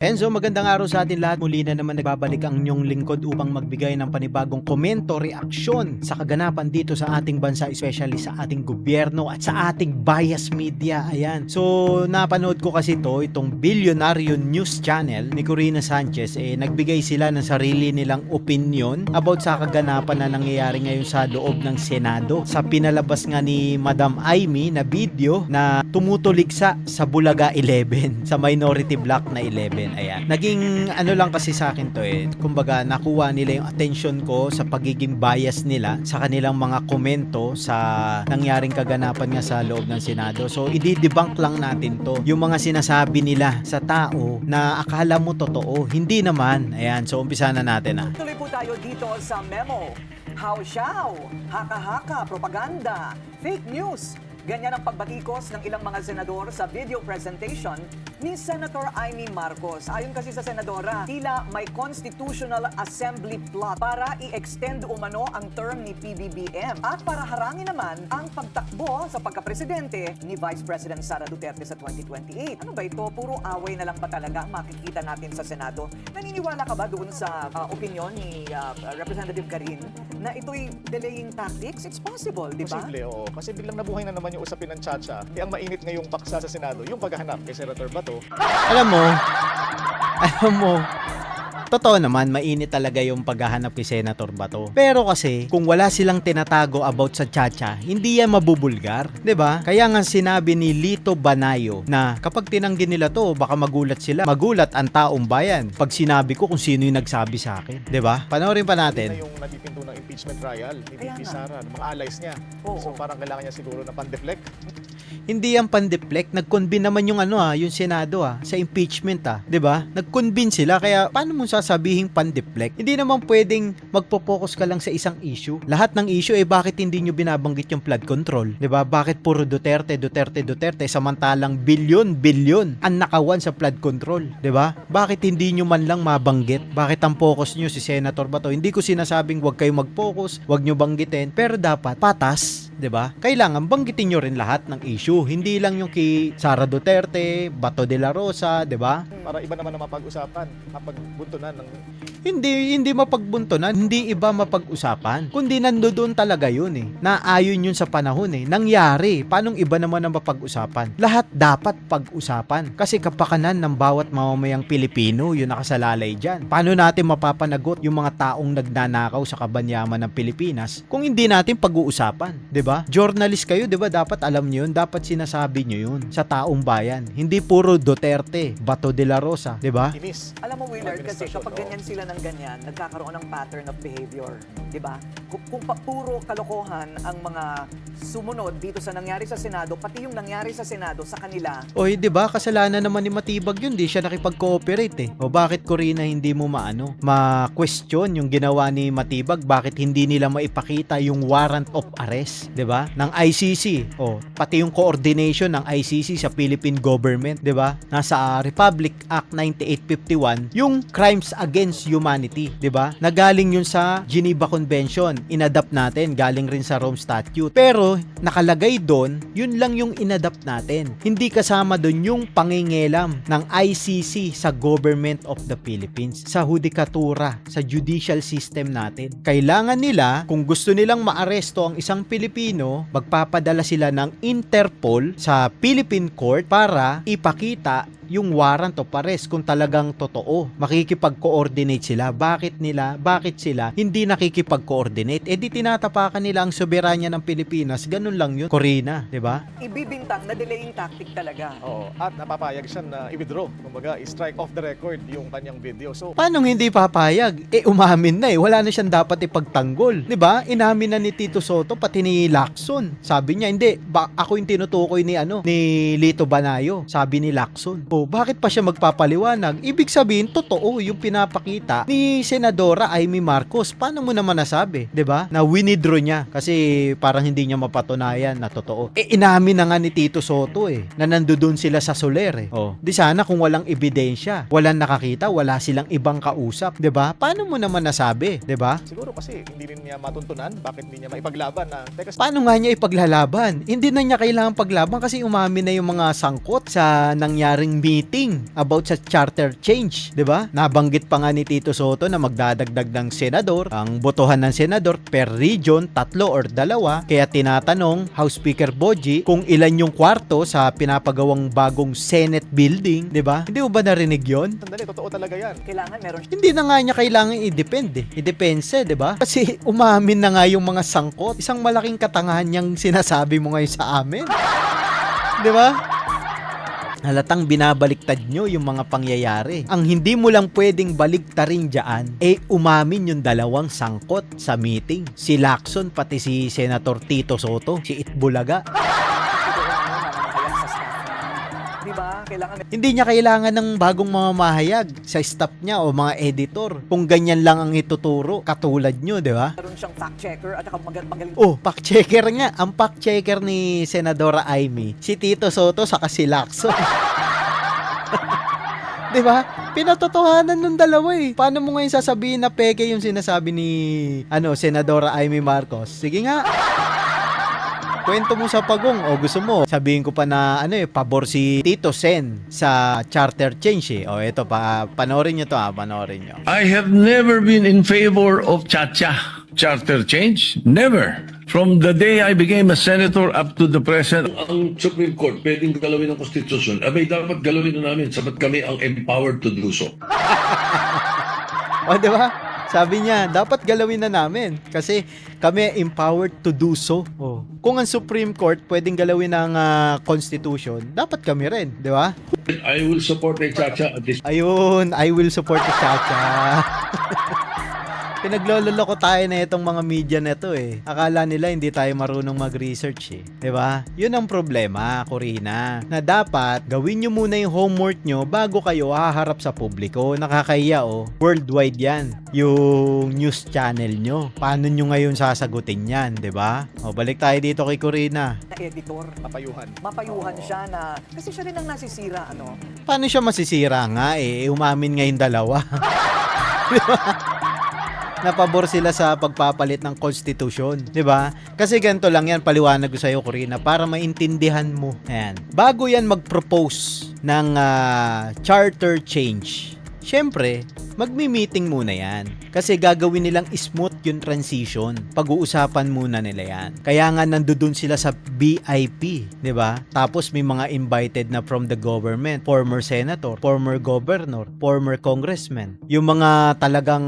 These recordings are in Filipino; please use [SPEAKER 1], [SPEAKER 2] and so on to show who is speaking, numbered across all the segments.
[SPEAKER 1] Enzo, magandang araw sa atin lahat. Muli na naman nagbabalik ang inyong lingkod upang magbigay ng panibagong komento, reaksyon sa kaganapan dito sa ating bansa, especially sa ating gobyerno at sa ating bias media. Ayan. So, napanood ko kasi itong Bilyonaryo News Channel ni Corina Sanchez. Nagbigay sila ng sarili nilang opinion about sa kaganapan na nangyayari ngayon sa loob ng Senado. Sa pinalabas nga ni Madam Amy na video na tumutuligsa sa Bulaga 11, sa minority block na 11. Ayan. Naging ano lang kasi sa akin to kumbaga nakuha nila yung attention ko sa pagiging bias nila sa kanilang mga komento sa nangyaring kaganapan nga sa loob ng Senado. So i-debunk lang natin to. Yung mga sinasabi nila sa tao na akala mo totoo, hindi naman. Ayan, so umpisa na natin.
[SPEAKER 2] Tuloy po tayo dito sa memo. Hawsyaw, haka-haka, propaganda, fake news. Ganyan ang pagbatikos ng ilang mga senador sa video presentation ni Senator Amy Marcos. Ayon kasi sa senadora, tila may Constitutional Assembly plot para i-extend umano ang term ni PBBM at para harangin naman ang pagtakbo sa pagkapresidente ni Vice President Sara Duterte sa 2028. Ano ba ito? Puro away na lang ba talaga ang makikita natin sa Senado? Naniniwala ka ba doon sa opinion ni Representative Karin na ito'y delaying tactics? It's possible, di ba?
[SPEAKER 3] Posible, oo. Kasi biglang nabuhay na naman yung usapin ng Chacha. Ang mainit ngayong paksa sa Senado, yung paghahanap kay Senator Bato.
[SPEAKER 1] Alam mo, totoo naman, mainit talaga yung paghahanap kay Senator Bato. Pero kasi, kung wala silang tinatago about sa Chacha, hindi yan mabubulgar. 'Di ba? Kaya nga sinabi ni Lito Banayo na kapag tinanggi nila to, baka magulat sila. Magulat ang taong bayan pag sinabi ko kung sino yung nagsabi sa akin. 'Di ba? Panoorin pa natin.
[SPEAKER 3] Yung nagpipinto ng impeachment trial ni
[SPEAKER 2] Kaya
[SPEAKER 3] VP
[SPEAKER 2] nga.
[SPEAKER 3] Sara, ng mga allies niya.
[SPEAKER 2] Oo.
[SPEAKER 3] So parang kailangan niya siguro na pan-deflect.
[SPEAKER 1] Hindi yan pan-deflect, nag-convene naman yung yung Senado sa impeachment 'di ba? Nag-convene sila kaya paano mo sasabihin pan-deflect? Hindi naman pwedeng magpo-focus ka lang sa isang issue. Lahat ng issue bakit hindi nyo binabanggit yung flood control? 'Di ba? Bakit puro Duterte samantalang bilyon ang nakawan sa flood control, 'di ba? Bakit hindi nyo man lang mabanggit? Bakit ang focus nyo si Senator Bato? Hindi ko sinasabing wag kayo mag-focus, wag nyo banggitin, pero dapat patas, 'di ba? Kailangan banggitin nyo rin lahat ng issue, hindi lang yung kay Sara Duterte, Bato de la Rosa, 'di ba?
[SPEAKER 3] Para iba naman ang mapag-usapan, mapagbuntunan ng...
[SPEAKER 1] Hindi mapagbuntunan, hindi iba mapag-usapan. Kundi nandoon talaga yun Naayon yun sa panahon Nangyari. Paanong iba naman ang mapag-usapan? Lahat dapat pag-usapan. Kasi kapakanan ng bawat mamamayang Pilipino, yun nakasalalay dyan. Paano natin mapapanagot yung mga taong nagnanakaw sa kabanyaman ng Pilipinas kung hindi natin pag-uusapan? 'Di ba? Journalist kayo, 'di ba? Dapat alam niyo yun, dapat sinasabi niyo yun sa taong bayan. Hindi puro Duterte, Bato de la Rosa, 'di ba?
[SPEAKER 3] Inis.
[SPEAKER 2] Alam mo, Willard, kasi
[SPEAKER 3] Administrasyon,
[SPEAKER 2] kapag ganyan sila ng ganyan, nagkakaroon ng pattern of behavior. Di ba? Kung puro kalokohan ang mga sumunod dito sa nangyari sa Senado, pati yung nangyari sa Senado sa kanila.
[SPEAKER 1] Oy, 'di ba? Kasalanan naman ni Matibag 'yun, di siya nakipag-cooperate O bakit Corina hindi mo ma-question yung ginawa ni Matibag? Bakit hindi nila maipakita yung warrant of arrest, 'di ba? Ng ICC. Pati yung coordination ng ICC sa Philippine government, 'di ba? Nasa Republic Act 9851, yung crimes against humanity, 'di ba? Nagaling yun sa Geneva Convention, inadapt natin, galing rin sa Rome Statute. Pero nakalagay doon, yun lang yung inadapt natin. Hindi kasama doon yung pangingelam ng ICC sa government of the Philippines, sa hudikatura, sa judicial system natin. Kailangan nila, kung gusto nilang maaresto ang isang Pilipino, magpapadala sila ng Interpol sa Philippine Court para ipakita yung warrant of arrest kung talagang totoo. Makikipag-coordinate sila. Bakit sila hindi nakikipag-coordinate? Di tinatapakan nila ang soberanya ng Pilipinas. Ganun lang yun. Corina, 'di ba?
[SPEAKER 2] Ibibintang na delaying tactic talaga.
[SPEAKER 3] Oo. At napapayag siya na i-withdraw. Kumbaga, i-strike off the record yung kanyang video. So,
[SPEAKER 1] Paano hindi papayag? Umamin na Wala na siyang dapat ipagtanggol. 'Di ba? Inamin na ni Tito Soto pati ni Lacson. Sabi niya, hindi, ako yung tinutukoy ni Lito Banayo. Sabi ni Lacson. Bakit pa siya magpapaliwanag? Ibig sabihin, totoo yung pinapakita ni Senadora Amy Marcos. Paano mo naman nasabi? 'Di ba? Na winidraw niya kasi parang hindi niya mapatunayan na totoo. Inamin na nga ni Tito Soto na nandoon sila sa Soler Di sana kung walang ebidensya, walang nakakita, wala silang ibang kausap, 'di ba? Paano mo naman nasabi, 'di ba?
[SPEAKER 3] siguro kasi hindi rin niya matuntunan. Bakit hindi niya maipaglaban na, teka,
[SPEAKER 1] Paano nga niya ipaglalaban? Hindi na niya kailangan paglaban kasi umamin na yung mga sangkot sa nangyaring meeting about sa charter change, 'di ba? Nabanggit pa nga ni Tito Soto na magdadagdag ng senador, ang botohan ng senador per region 3 or 2, kaya tinatanong House Speaker Boji kung ilan yung kwarto sa pinapagawang bagong Senate building, 'di ba? Hindi mo ba narinig 'yon?
[SPEAKER 3] Sandali, totoo talaga yan.
[SPEAKER 2] Kailangan meron
[SPEAKER 1] Hindi na nga niya kailangan i-depend eh. I-depense, 'di ba? Kasi umamin na nga yung mga sangkot. Isang malaking katangahan niyang sinasabi mo ngayon sa amin. 'Di ba? Halatang binabaliktad nyo yung mga pangyayari. Ang hindi mo lang pwedeng baliktarin dyan, umamin yung dalawang sangkot sa meeting. Si Lacson, pati si Senator Tito Soto, si Itbulaga.
[SPEAKER 2] mamamahayag sa staff niya. Di ba? Kailangan
[SPEAKER 1] Hindi niya kailangan ng bagong mamamahayag sa staff niya o mga editor. Kung ganyan lang ang ituturo, katulad nyo, di ba?
[SPEAKER 2] meron siyang fact checker at saka magaling
[SPEAKER 1] Oh, fact checker nga. Ang fact checker ni Senadora Amy, si Tito Soto saka si Lacson. 'Di ba? Pinatotohanan nung dalawa eh. Paano mo ngayon sasabihin na peke yung sinasabi ni Senadora Amy Marcos? Sige nga. Kwento mo sa pagong o gusto mo sabihin ko pa na pabor si Tito Sen sa charter change eh. O ito panoorin niyo to panoorin niyo.
[SPEAKER 4] I have never been in favor of Chacha charter change. Never. From the day I became a senator up to the present.
[SPEAKER 5] Ang Supreme Court pwedeng galawin ang konstitusyon, abay dapat galawin na namin sapat kami ang empowered to do so.
[SPEAKER 1] O, di ba? Sabi niya, dapat galawin na namin kasi kami empowered to do so. Oh. Kung ang Supreme Court pwedeng galawin ang Constitution, dapat kami rin, di ba?
[SPEAKER 5] I will support a Chacha at this.
[SPEAKER 1] Ayun, I will support the Chacha. Pinagloloko tayo na itong mga media na to eh. Akala nila hindi tayo marunong mag-research eh. 'Di ba? 'Yun ang problema, Corina. Na dapat gawin nyo muna yung homework nyo bago kayo haharap sa publiko. Nakakahiya oh. Worldwide 'yan. Yung news channel nyo. Paano nyo ngayon sasagutin 'yan, 'di ba? O balik tayo dito kay Corina.
[SPEAKER 2] na editor.
[SPEAKER 3] Mapayuhan
[SPEAKER 2] Siya na, kasi siya rin ang nasisira,
[SPEAKER 1] Paano siya masisira nga eh? Umamin ngayon dalawa. Napabor sila sa pagpapalit ng konstitusyon, 'di ba? Kasi ganito lang 'yan, paliwanag ko sa iyo, Corina, para maintindihan mo. Ayan. Bago 'yan mag-propose ng charter change, syempre, magmi-meeting muna 'yan. Kasi gagawin nilang smooth yung transition. Pag-uusapan muna nila 'yan. Kaya nga nandoon sila sa BIP, 'di ba? Tapos may mga invited na from the government, former senator, former governor, former congressman. Yung mga talagang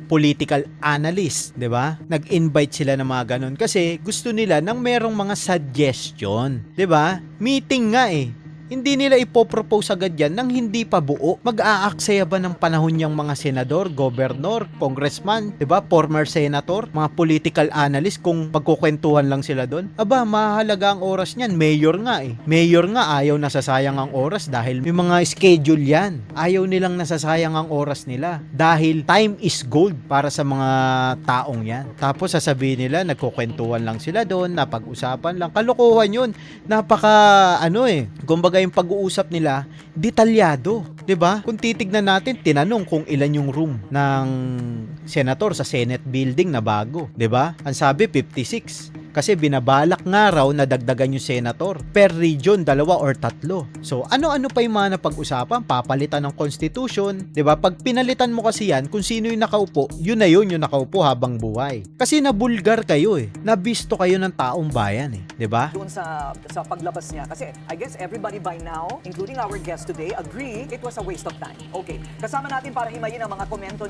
[SPEAKER 1] political analyst, 'di ba? Nag-invite sila ng mga ganun kasi gusto nila nang merong mga suggestion, 'di ba? Meeting nga eh. Hindi nila ipopropose agad yan nang hindi pa buo. Mag-aaksaya ba ng panahon yung mga senador, gobernador, congressman, 'di ba? Former senator, mga political analyst kung pagkukwentuhan lang sila doon? Aba, mahalaga ang oras niyan. Mayor nga eh. Mayor nga ayaw nasasayang ang oras dahil may mga schedule yan. Ayaw nilang nasasayang ang oras nila dahil time is gold para sa mga taong yan. Tapos sasabihin nila nagkukwentuhan lang sila doon, napag-usapan lang. Kalokohan yun. Napaka kumbaga yung pag-uusap nila, detalyado, 'di ba? Kung titignan natin, tinanong kung ilan yung room ng senator sa Senate building na bago, 'di ba? Ang sabi 56. Kasi binabalak nga raw na dagdagan yung senator per region 2 or 3. So ano-ano pa yung mga napag-usapan, papalitan ng constitution, 'di ba? Pag pinalitan mo kasi yan, kung sino yung nakaupo, yun na yun yung nakaupo habang buhay. Kasi nabulgar kayo eh. Nabisto kayo ng taong bayan eh, 'di ba?
[SPEAKER 2] doon sa paglabas niya. Kasi I guess everybody by now, including our guest today, agree it was a waste of time. Okay. Kasama natin para himayin ang mga komento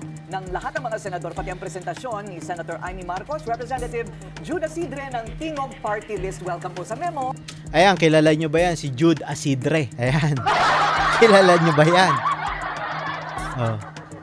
[SPEAKER 2] ng lahat ng mga senador, pati ang presentasyon ni Senator Amy Marcos, Representative Jude Asidre ng Tingog Party List. Welcome po sa Memo.
[SPEAKER 1] Ayan, kilala nyo ba yan? Si Jude Asidre. Ayan. Kilala nyo ba yan? Oh.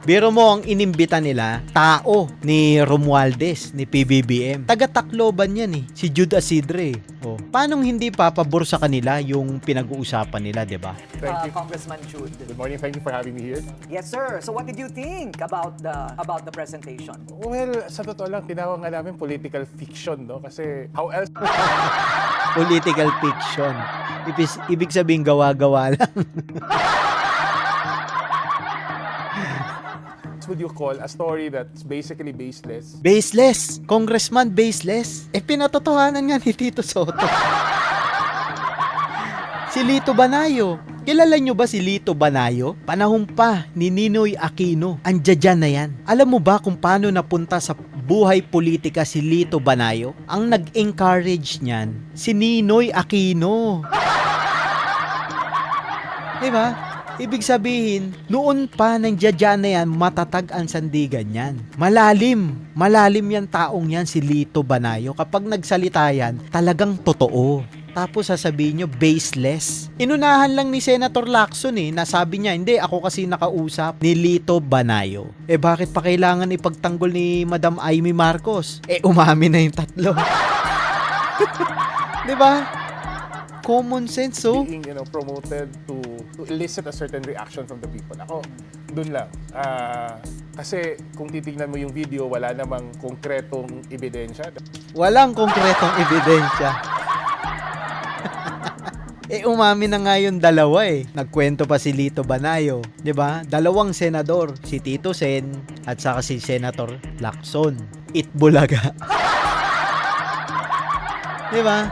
[SPEAKER 1] Biro mo ang inimbita nila, tao ni Romualdez, ni PBBM. Taga-Tacloban yan eh, si Jude Asidre. Oh. Paanong hindi papabor sa kanila yung pinag-uusapan nila, di ba?
[SPEAKER 3] Thank you.
[SPEAKER 2] Congressman Jude.
[SPEAKER 3] Good morning. Thank you for having me here.
[SPEAKER 2] Yes, sir. So what did you think about the presentation?
[SPEAKER 3] Well, sa totoo lang, tinawag nga namin political fiction, no? Kasi how else
[SPEAKER 1] Political fiction. Ibig sabihin gawa-gawa lang.
[SPEAKER 3] would you call a story that's basically baseless?
[SPEAKER 1] Baseless. Congressman baseless. Pinatotohanan nga ni Tito Soto. Si Lito Banayo. Kilala nyo ba si Lito Banayo? Panahon pa ni Ninoy Aquino. Andiyan na yan. Alam mo ba kung paano napunta sa buhay politika si Lito Banayo? Ang nag-encourage niyan, si Ninoy Aquino. Diba? Ibig sabihin, noon pa nandiyan na yan, matatag ang sandigan yan. Malalim yan taong yan si Lito Banayo. Kapag nagsalita yan, talagang totoo. Tapos sasabihin nyo, baseless. Inunahan lang ni Senator Lacson nasabi niya, hindi, ako kasi nakausap ni Lito Banayo. Bakit pa kailangan ipagtanggol ni Madam Amy Marcos? Umamin na yung tatlo. Diba? Common sense,
[SPEAKER 3] being promoted to elicit a certain reaction from the people. Ako, dun lang. Kasi kung titignan mo yung video, wala namang konkretong ebidensya.
[SPEAKER 1] Walang konkretong ebidensya. Umamin na nga yung dalawa Nagkwento pa si Lito Banayo, 'di ba? Dalawang senador, si Tito Sen at saka si Senator Lacson. Itbulaga. 'Di ba?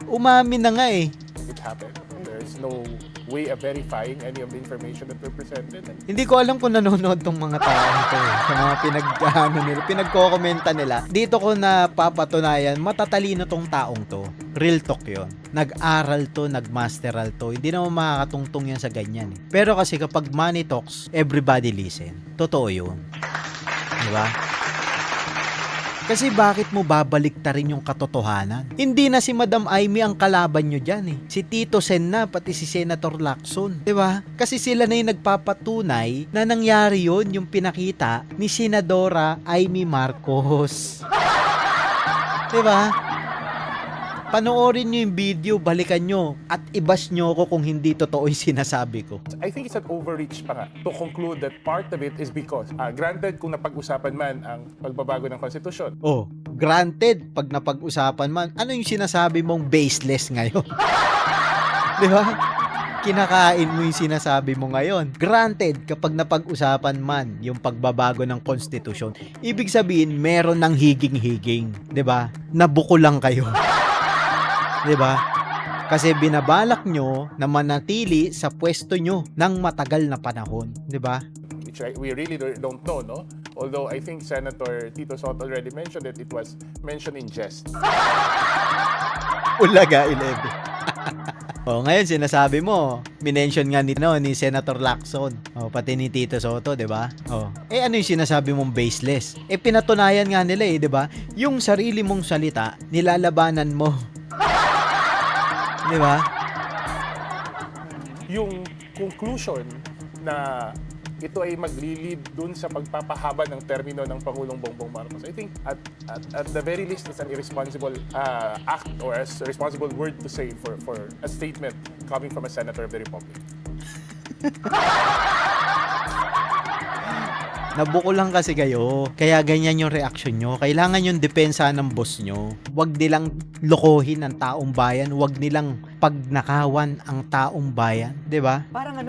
[SPEAKER 1] Umamin na nga
[SPEAKER 3] It happened. There's no way of verifying any of the information that were presented.
[SPEAKER 1] Hindi ko alam kung nanonood tong mga tao nito sa mga pinagko-komenta nila. Dito ko napapatunayan, matatalino tong taong to. Real talk yon. Nag-aral to, nag-masteral to. Hindi naman makakatungtong yan sa ganyan Pero kasi kapag money talks, everybody listen. Totoo yun. Diba? Kasi bakit mo babaliktarin yung katotohanan? Hindi na si Madam Amy ang kalaban nyo dyan Si Tito Sen na, pati si Senator Lacson. Diba? Kasi sila na yung nagpapatunay na nangyari yun yung pinakita ni Senadora Amy Marcos. Diba? Panoorin nyo yung video, balikan nyo, at ibas nyo ko kung hindi totoo yung sinasabi ko.
[SPEAKER 3] I think it's an overreach pa nga to conclude that part of it is because, granted kung napag-usapan man ang pagbabago ng konstitusyon.
[SPEAKER 1] Granted, pag napag-usapan man, ano yung sinasabi mong baseless ngayon? Di ba? Kinakain mo yung sinasabi mo ngayon. Granted, kapag napag-usapan man yung pagbabago ng konstitusyon, ibig sabihin, meron ng higing-higing. Di ba? Nabuko lang kayo. 'Di ba? Kasi binabalak nyo na manatili sa pwesto nyo ng matagal na panahon, 'di ba?
[SPEAKER 3] Which we really don't know, no? Although I think Senator Tito Soto already mentioned that it was mentioned in jest.
[SPEAKER 1] Ulaga 11. Ngayon sinasabi mo, minention nga ni Senator Lacson, pati ni Tito Soto, 'di ba? Ano yung sinasabi mong baseless? Pinatunayan nga nila 'di ba? Yung sarili mong salita, nilalabanan mo. Di ba?
[SPEAKER 3] Yung conclusion na ito ay magli-lead dun sa pagpapahaba ng termino ng Pangulong Bongbong Marcos. I think at the very least it's an irresponsible act or a responsible word to say for a statement coming from a senator of the Republic.
[SPEAKER 1] Nabuko lang kasi kayo. Kaya ganyan yung reaction nyo. Kailangan yung depensa ng boss nyo. Huwag nilang lokohin ang taong bayan. Huwag nilang pagnakawan ang taong bayan. 'Di ba?
[SPEAKER 2] Parang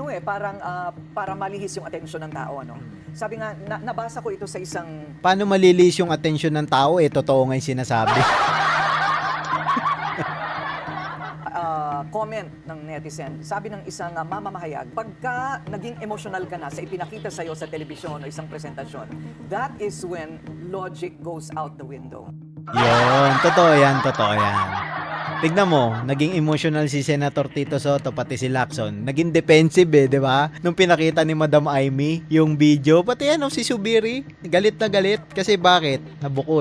[SPEAKER 2] para malihis yung atensyon ng tao, Sabi nga, nabasa ko ito sa isang
[SPEAKER 1] Paano malilis yung atensyon ng tao? Totoo nga yung sinasabi.
[SPEAKER 2] comment ng netizen. Sabi ng isang mamamahayag, pagka naging emotional ka na sa ipinakita sa'yo sa telebisyon o isang presentasyon, that is when logic goes out the window.
[SPEAKER 1] Yun, totoo yan. Tignan mo, naging emotional si Senator Tito Soto pati si Lacson. Naging defensive di ba? Nung pinakita ni Madam Amy yung video, pati si Subiri, galit na galit kasi bakit? Nabuko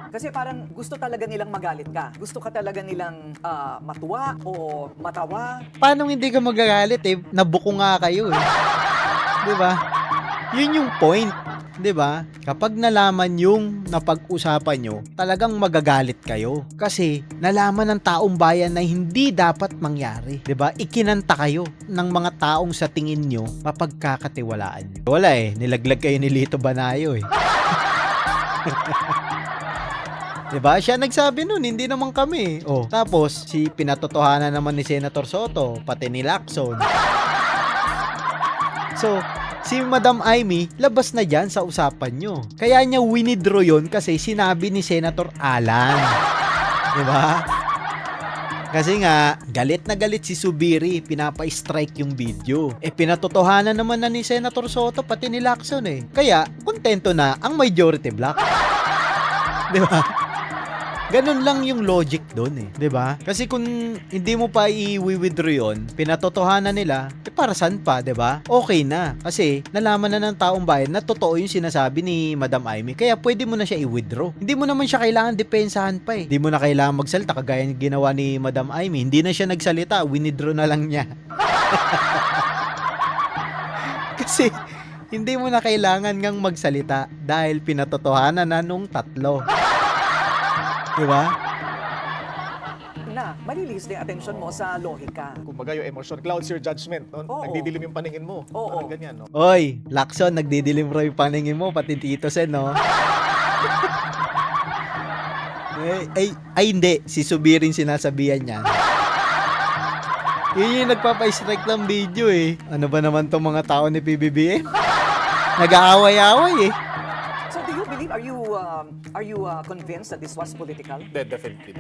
[SPEAKER 2] Kasi parang gusto talaga nilang magalit ka. Gusto ka talaga nilang matuwa o matawa.
[SPEAKER 1] Paano hindi ka magagalit Nabuko nga kayo 'Di ba? Yun yung point. 'Di ba? Kapag nalaman yung napag-usapan nyo, talagang magagalit kayo. Kasi nalaman ng taong bayan na hindi dapat mangyari. 'Di ba? Ikinanta kayo ng mga taong sa tingin nyo mapagkakatiwalaan nyo. Wala nilaglag kayo ni Lito Banayo Diba? Siya nagsabi nun, hindi naman kami. Tapos, si pinatotohanan naman ni Senator Soto, pati ni Lacson. So, si Madam Amy, labas na dyan sa usapan nyo. Kaya niya winidraw yun kasi sinabi ni Senator Alan. Di ba? Kasi nga, galit na galit si Subiri, pinapa-strike yung video. Pinatotohanan naman na ni Senator Soto, pati ni Lacson Kaya, kontento na ang majority block. Di ba? Ganun lang yung logic doon 'di ba? Kasi kung hindi mo pa i-withdraw 'yon, pinatotohanan nila, para saan pa, 'di ba? Okay na kasi nalaman na ng taong bayan na totoo yung sinasabi ni Madam Amy. Kaya pwede mo na siya i-withdraw. Hindi mo naman siya kailangan depensahan pa Hindi mo na kailangan magsalita kagaya ng ginawa ni Madam Amy. Hindi na siya nagsalita, withdraw na lang niya. Kasi hindi mo na kailangan ngang magsalita dahil pinatotohanan na nung tatlo. Diba?
[SPEAKER 2] Na, malilis din atensyon mo sa lohika.
[SPEAKER 6] Kumbaga yung emotion clouds your judgment. No?
[SPEAKER 2] Oo.
[SPEAKER 6] Nagdidilim yung paningin mo.
[SPEAKER 2] Oo.
[SPEAKER 6] Parang ganyan, no?
[SPEAKER 1] Oy, Lacson, nagdidilim raw yung paningin mo, pati Tito Sen, no? ay, hindi. Si Subirin sinasabihan niya. Yun yung nagpapa-strike ng video Ano ba naman tong mga tao ni PBBM? Nag-aaway-aaway
[SPEAKER 2] So do you believe, are you convinced that this was political?
[SPEAKER 3] Definitely.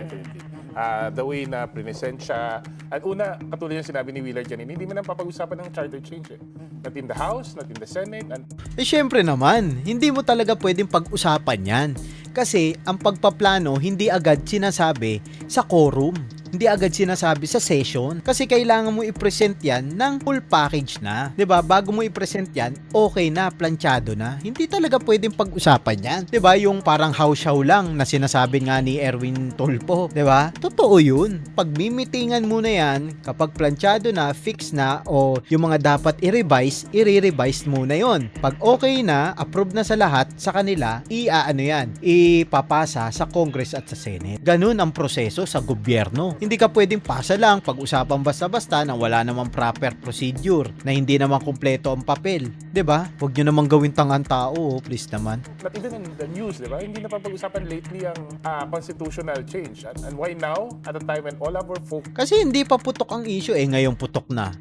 [SPEAKER 3] The way na present siya. At una, katulad yung sinabi ni Wheeler Janine, hindi mo nang papag-usapan ng charter change Not in the House, not in the Senate. And
[SPEAKER 1] Syempre naman, hindi mo talaga pwedeng pag-usapan yan. Kasi ang pagpaplano hindi agad sinasabi sa quorum. Hindi agad sinasabi sa session. Kasi kailangan mo i-present yan ng full package na. 'Di ba? Bago mo i-present yan, okay na, planchado na. Hindi talaga pwedeng pag-usapan yan. 'Di ba? Yung parang house-show lang na sinasabi nga ni Erwin Tulfo. 'Di ba? Totoo yun. Pag mimitingan mo na yan, kapag planchado na, fix na, o yung mga dapat i-revise, i-revise muna yon. Pag okay na, approve na sa lahat, sa kanila, ipapasa sa Congress at sa Senate. Ganun ang proseso sa gobyerno. Hindi ka pwedeng pasa lang pag-usapan basta-basta na wala namang proper procedure, na hindi naman kumpleto ang papel. 'Di ba? Huwag nyo naman gawin tangang tao, please naman.
[SPEAKER 3] But even in the news, di ba? Hindi na papag-usapan lately ang constitutional change. And why now? At a time when all our folk
[SPEAKER 1] Kasi hindi pa putok ang issue ngayon putok na.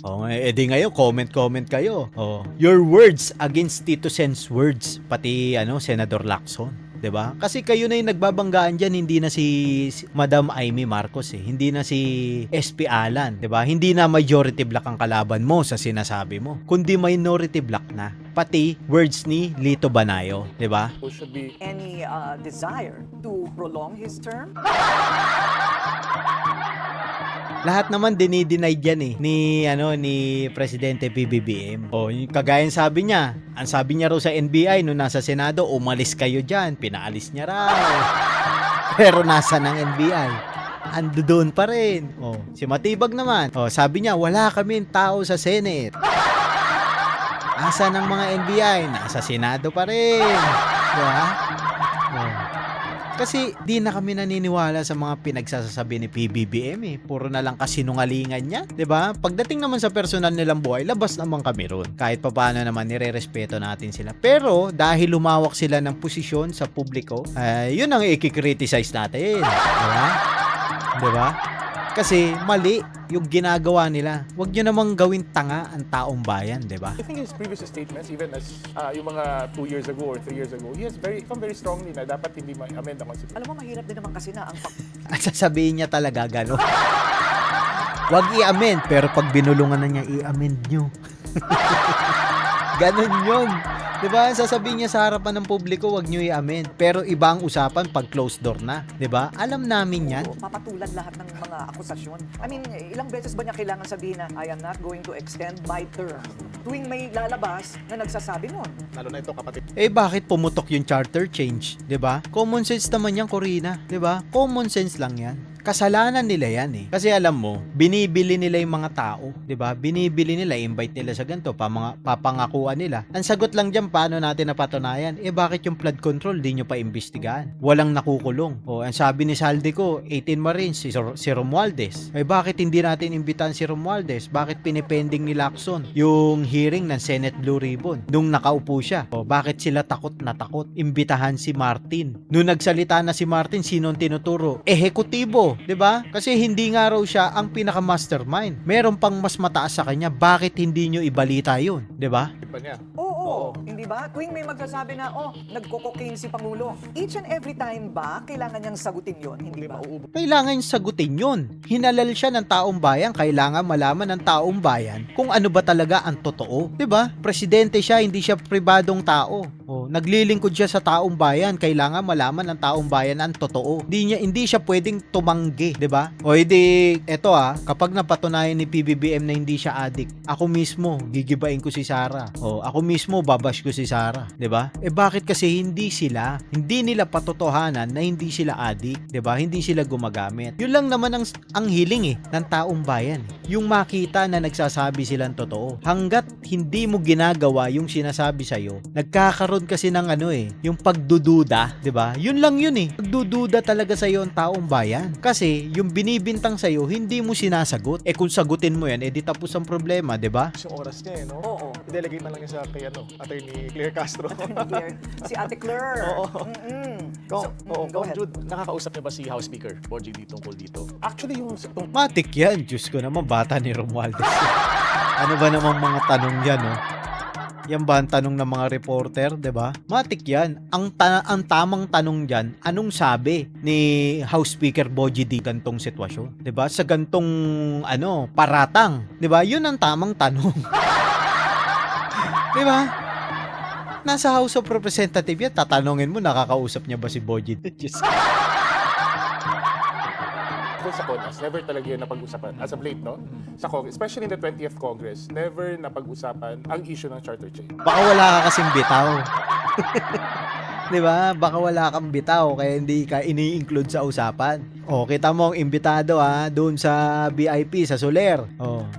[SPEAKER 1] Di ngayon comment kayo. Your words against Tito Sen's words, pati Senador Lacson. 'Di ba? Kasi kayo na yung nagbabanggaan diyan, hindi na si Madam Amy Marcos hindi na si SP Alan, 'di ba? Hindi na majority block ang kalaban mo sa sinasabi mo, kundi minority block na. Pati words ni Lito Banayo, 'di ba?
[SPEAKER 3] should be
[SPEAKER 2] Any desire to prolong his term?
[SPEAKER 1] Lahat naman dinideny diyan ni Presidente PBBM. Yung kagaya sabi niya, ang sabi niya raw sa NBI nung nasa Senado, umalis kayo diyan, pinaalis niya raw. Pero nasa ng NBI? Ando doon pa rin. Si Matibag naman, sabi niya, wala kaming tao sa Senate. Asa ng mga NBI? Nasa Senado pa rin. Diba? Kasi di na kami naniniwala sa mga pinagsasasabi ni PBBM Puro na lang kasinungalingan niya, 'di ba? Pagdating naman sa personal nilang buhay, labas naman kami ron. Kahit papaano naman nirerespeto natin sila. Pero dahil lumawak sila ng posisyon sa publiko, yun ang i-criticize natin, 'di ba? 'Di ba? Kasi mali yung ginagawa nila. Huwag nyo namang gawin tanga ang taong bayan, 'di ba?
[SPEAKER 3] I think his previous statements, even as yung mga 2 years ago or 3 years ago, he has come very strongly na dapat hindi ma-amend ang Constitution.
[SPEAKER 2] Alam mo, mahirap din naman kasi na ang
[SPEAKER 1] At sasabihin niya talaga gano'n. Huwag i-amend, pero pag binulungan na niya, i-amend nyo. Ganon yun. Diba? Sasabihin niya sa harapan ng publiko, wag nyo i-amend. Pero iba ang usapan pag closed door na. Diba? Alam namin yan.
[SPEAKER 2] papatulan lahat ng mga akusasyon. I mean, ilang beses ba niya kailangan sabihin na I am not going to extend my term? Tuwing may lalabas na nagsasabi nun.
[SPEAKER 6] Lalo na ito, kapatid.
[SPEAKER 1] Bakit pumutok yung charter change? 'Di ba? Common sense naman yan, Corina. 'Di ba? Common sense lang yan. Kasalanan nila yan Kasi alam mo, binibili nila yung mga tao, 'di ba? Binibili nila, invite nila sa ganito, papangakuan nila. Ang sagot lang diyan, paano natin napatunayan? Bakit yung flood control di nyo pa imbestigahan? Walang nakukulong. Ang sabi ni Saldico, 18 Marines si Romualdez. Bakit hindi natin imbitahan si Romualdez? Bakit pinipending ni Lacson yung hearing ng Senate Blue Ribbon nung nakaupo siya? Bakit sila takot na takot imbitahan si Martin? Nung nagsalita na si Martin, sino ang tinuturo? Ehekutibo. 'di ba? Kasi hindi nga raw siya ang pinaka-mastermind. Meron pang mas mataas sa kanya. Bakit hindi nyo ibalita 'yun, 'di ba?
[SPEAKER 6] Iba niya.
[SPEAKER 2] Oo, hindi ba? Tuwing may magsasabi na, nagko-cocaine si Pangulo, each and every time ba, kailangan niyang sagutin yon, hindi ba?
[SPEAKER 6] Mauubos.
[SPEAKER 1] Kailangan sagutin 'yun. Hinalal siya ng taong bayan, kailangan malaman ng taong bayan kung ano ba talaga ang totoo, 'di ba? Presidente siya, hindi siya pribadong tao. Naglilingkod siya sa taong bayan, kailangan malaman ng taong bayan ang totoo. Hindi siya pwedeng tumanggi, 'di ba? O hindi eto kapag napatunayan ni PBBM na hindi siya addict, ako mismo gigibain ko si Sara. Ako mismo babash ko si Sara, 'di ba? Bakit kasi hindi nila patotohanan na hindi sila addict, 'di ba? Hindi sila gumagamit. Yun lang naman ang hiling ng taong bayan. Yung makita na nagsasabi silang totoo. Hanggat hindi mo ginagawa yung sinasabi sa iyo, nagkakaroon kasi ng yung pagdududa, 'di ba? Yun lang yun Pagdududa talaga sa iyo ang taong bayan. Kasi yung binibintang sa iyo, hindi mo sinasagot. Kung sagutin mo yan, di tapos ang problema, 'di ba?
[SPEAKER 6] Yung oras niya no?
[SPEAKER 2] Oo.
[SPEAKER 6] I-delegate na lang niya sa kay Attorney Claire Castro.
[SPEAKER 2] Si Ate Claire.
[SPEAKER 6] Oo.
[SPEAKER 2] So, go ahead.
[SPEAKER 6] Jude, nakakausap niya ba si House Speaker Bogie tungkol dito?
[SPEAKER 3] Actually, yung
[SPEAKER 1] Matik yan. Diyos ko naman, bata ni Romualdez. Ano ba namang mga tanong yan, Yan ba ang tanong ng mga reporter, 'di ba? Matik 'yan. Ang tamang tanong diyan, anong sabi ni House Speaker Bogie D gantong sitwasyon, 'di ba? Sa gantong paratang, 'di ba? 'Yun ang tamang tanong. 'Di ba? Nasa House of Representatives yan, tatanungin mo nakakausap niya ba si Bogie D?
[SPEAKER 3] sa CONAS, never talaga yun napag-usapan. As of late, no? Sa Congress, especially in the 20th Congress, never napag-usapan ang issue ng charter change.
[SPEAKER 1] Baka wala ka kasing bitaw. 'Di ba? Baka wala kang bitaw kaya hindi ka ini-include sa usapan. Kita mo ang imbitado doon sa VIP sa Soler.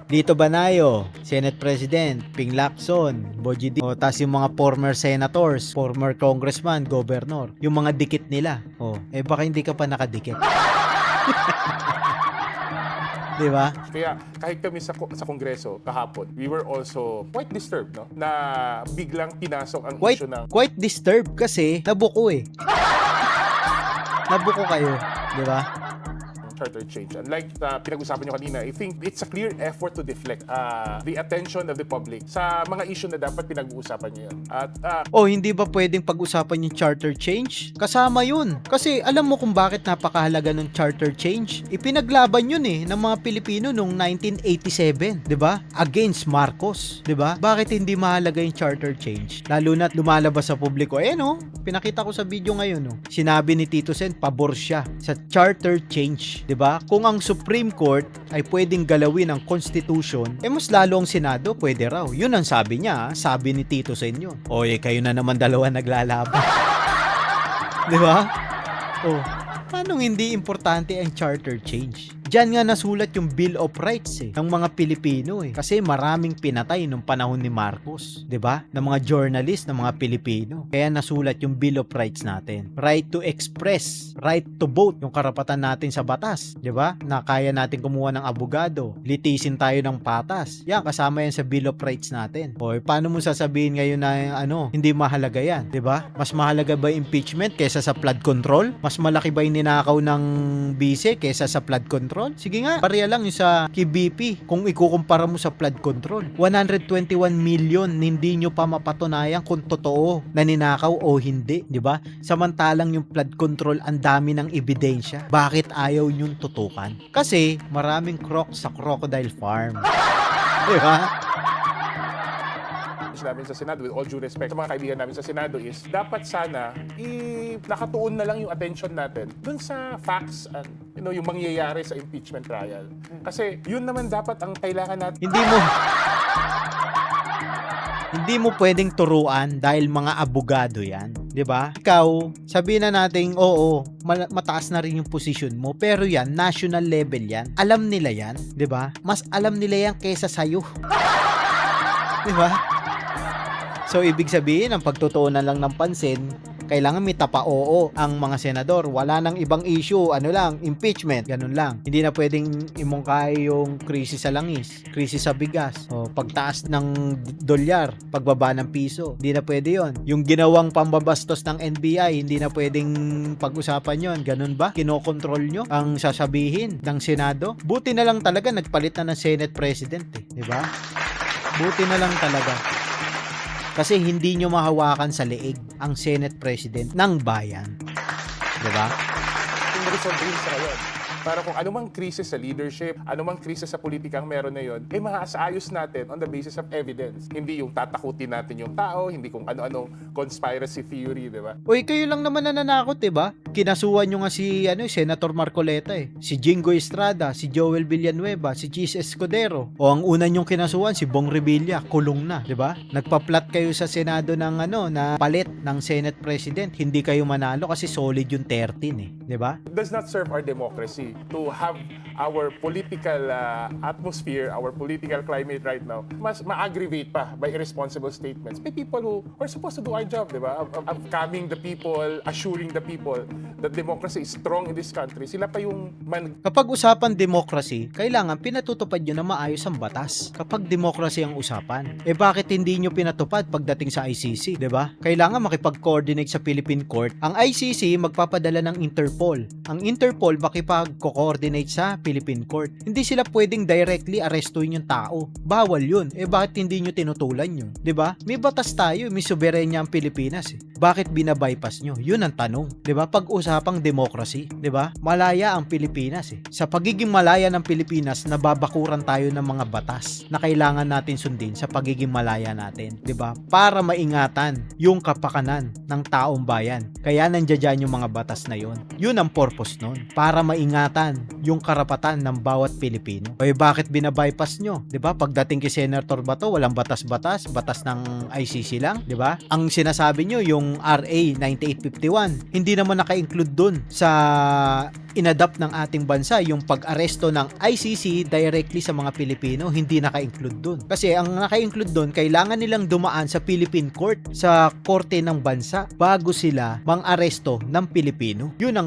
[SPEAKER 1] Dito Banayo, Senate President, Ping Lacson, Bogie D. Tas yung mga former senators, former congressman, governor, yung mga dikit nila. Baka hindi ka pa nakadikit. 'Di ba?
[SPEAKER 3] Kaya kahit kami sa Kongreso kahapon, we were also quite disturbed, no? Na biglang pinasok ang issue ng
[SPEAKER 1] Quite disturbed kasi nabuko Nabuko kayo, 'di ba?
[SPEAKER 3] charter change. Unlike pinag-usapan nyo kanina, I think it's a clear effort to deflect the attention of the public sa mga issue na dapat pinag-uusapan nyo yun. At
[SPEAKER 1] hindi ba pwedeng pag-usapan yung charter change? Kasama yun. Kasi alam mo kung bakit napakahalaga ng charter change? Ipinaglaban yun ng mga Pilipino noong 1987, 'di ba? Against Marcos, 'di ba? Bakit hindi mahalaga yung charter change? Lalo na't lumalabas sa publiko. Pinakita ko sa video ngayon, Sinabi ni Tito Sen, pabor siya sa charter change. 'Di ba? Kung ang Supreme Court ay pwedeng galawin ang Constitution, mas lalo ang Senado pwede raw. Yun ang sabi niya, sabi ni Tito Sen yun. Kayo na naman dalawa naglalaban. 'Di ba? Paano hindi importante ang charter change? Diyan nga nasulat yung Bill of Rights ng mga Pilipino Kasi maraming pinatay nung panahon ni Marcos, 'di ba? Ng mga journalist ng mga Pilipino. Kaya nasulat yung Bill of Rights natin. Right to express, right to vote, yung karapatan natin sa batas, 'di ba? Na kaya natin kumuha ng abogado, litisin tayo ng patas. Yan kasama yan sa Bill of Rights natin. Paano mo sasabihin ngayon na hindi mahalaga yan, 'di ba? Mas mahalaga ba impeachment kaysa sa flood control? Mas malaki ba yung ninakaw ng bise kaysa sa flood control? Sige nga, pareha lang yung sa KBP. Kung ikukumpara mo sa flood control, 121 million hindi nyo pa mapatunayan kung totoo na ninakaw o hindi, di ba? Samantalang yung flood control, ang dami ng ebidensya. Bakit ayaw nyong tutukan? Kasi maraming croc sa crocodile farm. Di ba?
[SPEAKER 3] namin sa Senado, with all due respect sa mga kaibigan namin sa Senado, is dapat sana nakatuon na lang yung attention natin dun sa facts and yung mangyayari sa impeachment trial. Kasi yun naman dapat ang kailangan natin.
[SPEAKER 1] Hindi mo pwedeng turuan dahil mga abogado yan, 'di ba? Ikaw, sabihin na nating mataas na rin yung position mo, pero yan national level yan. Alam nila yan, 'di ba? Mas alam nila yan kaysa sayo. 'Di ba? So ibig sabihin, ang pagtutuunan lang ng pansin Kailangan may tapa-oo ang mga senador. Wala nang ibang issue, ano lang, impeachment, ganun lang. Hindi na pwedeng imungkay yung krisis sa langis, krisis sa bigas, o pagtaas ng dolyar, pagbaba ng piso. Hindi na pwede yon. Yung ginawang pambabastos ng NBI, hindi na pwedeng pag-usapan yon. Ganun ba? Kinokontrol nyo ang sasabihin ng Senado? Buti na lang talaga nagpalit na ng Senate President eh. Di ba? Buti na lang talaga. Kasi hindi nyo mahawakan sa leeg ang Senate President ng bayan. Di ba?
[SPEAKER 3] Kung resolve rin sa ngayon. Para kung anumang krisis sa leadership, anumang krisis sa politika ang meron na yon, maaasayos natin on the basis of evidence. Hindi yung tatakutin natin yung tao, hindi kung ano-anong conspiracy theory, di ba?
[SPEAKER 1] Uy, kayo lang naman nananakot, 'di ba? Kinasuhan nyo nga si Senator Marcoleta eh. Si Jingo Estrada, si Joel Villanueva, si Chis Escudero. O ang una nyong kinasuhan si Bong Revilla, kulong na, 'di ba? Nagpa-plot kayo sa Senado ng na palit ng Senate President. Hindi kayo manalo kasi solid yung 13 eh, 'di ba?
[SPEAKER 3] It does not serve our democracy to have our political atmosphere, our political climate right now, mas ma-aggravate pa by irresponsible statements by people who are supposed to do our job, di ba? Of calming the people, assuring the people that democracy is strong in this country. Sila pa yung
[SPEAKER 1] Kapag usapan democracy, kailangan pinatutupad nyo na maayos ang batas. Kapag democracy ang usapan, bakit hindi nyo pinatupad pagdating sa ICC, 'di ba? Kailangan makipag-coordinate sa Philippine Court. Ang ICC magpapadala ng Interpol. Ang Interpol makipag-coordinate sa Philippine Court. Hindi sila pwedeng directly arrestuin yung tao. Bawal 'yun. Bakit hindi nyo tinutulan 'yun, 'di ba? May batas tayo, may soberenya ang Pilipinas eh. Bakit binabypass nyo? 'Yun ang tanong, 'di ba? Pag-usapang democracy, 'di ba? Malaya ang Pilipinas eh. Sa pagiging malaya ng Pilipinas, nababakuran tayo ng mga batas na kailangan natin sundin sa pagiging malaya natin, 'di ba? Para maingatan yung kapakanan ng taong bayan. Kaya nandiyan yung mga batas na 'yon. 'Yun ang purpose nun. Para maingatan yung karapatan ng bawat Pilipino. Bakit binabypass nyo? 'Di ba? Pagdating kay Senator Bato, walang batas-batas, batas ng ICC lang, 'di ba? Ang sinasabi nyo yung RA 9851, hindi naman naka-include dun sa inadapt ng ating bansa yung pag-aresto ng ICC directly sa mga Pilipino, hindi naka-include dun. Kasi ang naka-include dun, kailangan nilang dumaan sa Philippine Court, sa korte ng bansa, bago sila mang-aresto ng Pilipino. Yun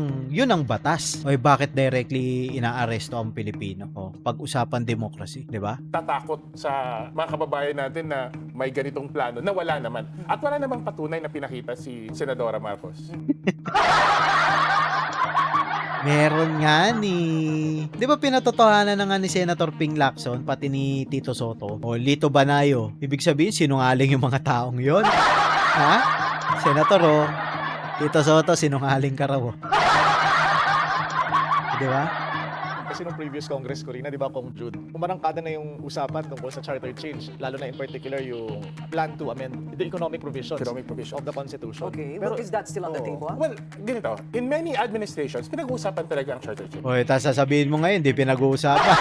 [SPEAKER 1] ang batas. Bakit directly inaaresto ang Pilipino? Pag-usapan democracy, di ba?
[SPEAKER 3] tatakot sa mga kababayan natin na may ganitong plano na wala naman. At wala namang patunay na pinakita si Senadora Marcos.
[SPEAKER 1] Meron nga ni... Di ba pinatotohanan na nga ni Senator Ping Lacson, pati ni Tito Soto, o Lito Banayo? Ibig sabihin, sinungaling yung mga taong yon. Ha? Senator, Tito Soto, sinungaling ka raw. Di ba?
[SPEAKER 6] Kasi nung previous Congress ko rin, di ba, Kong Jude, umarangkada na yung usapan tungkol sa charter change, lalo na in particular yung plan to amend the economic provisions, of the Constitution.
[SPEAKER 2] Okay, but is that still on the table?
[SPEAKER 3] Well, ganito. In many administrations, pinag-uusapan talaga ang charter change.
[SPEAKER 1] Tapos sasabihin mo ngayon, di pinag-uusapan.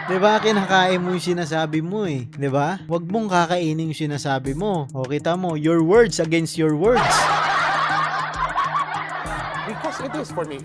[SPEAKER 1] Diba, kinakain mo yung sinasabi mo eh. Diba? Huwag mong kakainin yung sinasabi mo. Kita mo, your words against your words.
[SPEAKER 3] Because it is for me,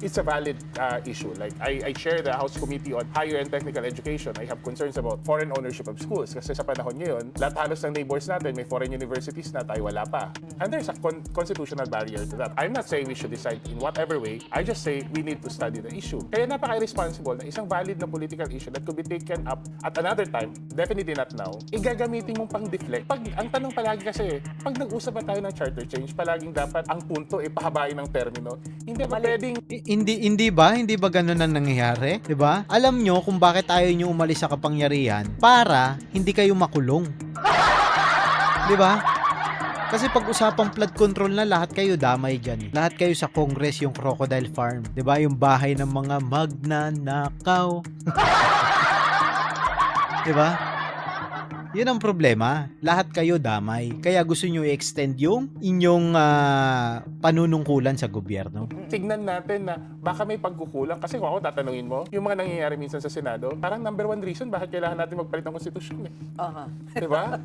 [SPEAKER 3] it's a valid issue. Like I share the House Committee on Higher and Technical Education. I have concerns about foreign ownership of schools kasi sa panahon ngayon, lahat halos ng neighbors natin may foreign universities na, tayo wala pa. And there's a constitutional barrier to that. I'm not saying we should decide in whatever way. I just say we need to study the issue. Kaya napaka-irresponsible na isang valid na political issue that could be taken up at another time, definitely not now, igagamitin mong pang-deflect. Ang tanong palagi kasi, pag nag-usap ba tayo ng charter change, palaging dapat ang punto pahabain ng termino. Hindi ba pwedeng...
[SPEAKER 1] Hindi ba ganun ang nangyayari? 'Di ba? Alam nyo kung bakit ayaw nyo umalis sa kapangyarihan para hindi kayo makulong. 'Di ba? Kasi pag-usapang flood control na, lahat kayo damay dyan. Lahat kayo sa Congress, yung Crocodile Farm. 'Di ba? Yung bahay ng mga magnanakaw. 'Di ba? Yun ang problema. Lahat kayo damay. Kaya gusto nyo i-extend yung inyong panunungkulan sa gobyerno.
[SPEAKER 3] Tignan natin na baka may pagkukulang. Kasi kung ako tatanungin mo, yung mga nangyayari minsan sa Senado, parang number one reason bakit kailangan natin magpalit ng konstitusyon. Diba?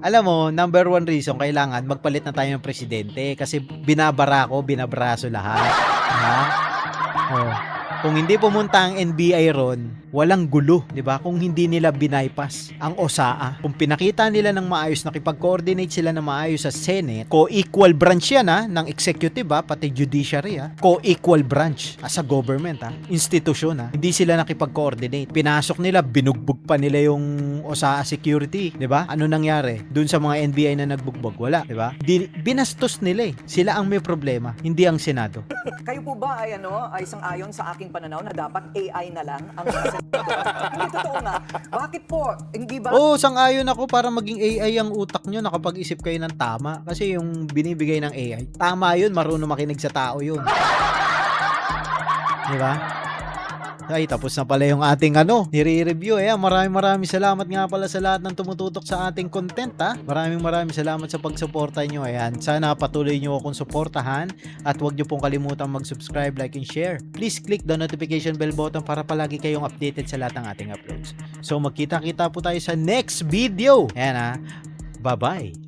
[SPEAKER 1] Alam mo, number one reason, kailangan magpalit na tayo ng presidente kasi binabara ko, binabraso lahat. Ha? Kung hindi pumunta ang NBI ron, walang gulo, 'di ba? Kung hindi nila binypass ang OSAA. Kung pinakita nila ng maayos, nakipag-coordinate sila ng maayos sa Senate, co-equal branch yan ng executive pati judiciary co-equal branch as a government institusyon Hindi sila nakipag-coordinate. Pinasok nila, binugbog pa nila yung OSAA security, 'di ba? Ano nangyari? Doon sa mga NBI na nagbugbog, wala, 'di ba? Binastos nila Sila ang may problema, hindi ang Senado.
[SPEAKER 2] Kayo po ba ay sang-ayon sa aking pananaw na dapat AI na lang ang mga senador? Hindi totoo nga. Bakit po? Hindi ba?
[SPEAKER 1] Oo, sang-ayon ako para maging AI ang utak nyo, nakapag-isip kayo ng tama. Kasi yung binibigay ng AI, tama yun, marunong makinig sa tao yun. Di ba? Ay, tapos na pala yung ating nire-review. Maraming salamat nga pala sa lahat ng tumututok sa ating content Maraming salamat sa pagsuporta nyo. Ayan, sana patuloy nyo akong suportahan at huwag nyo pong kalimutan mag-subscribe, like, and share. Please click the notification bell button para palagi kayong updated sa lahat ng ating uploads. So magkita-kita po tayo sa next video. Ayan bye-bye.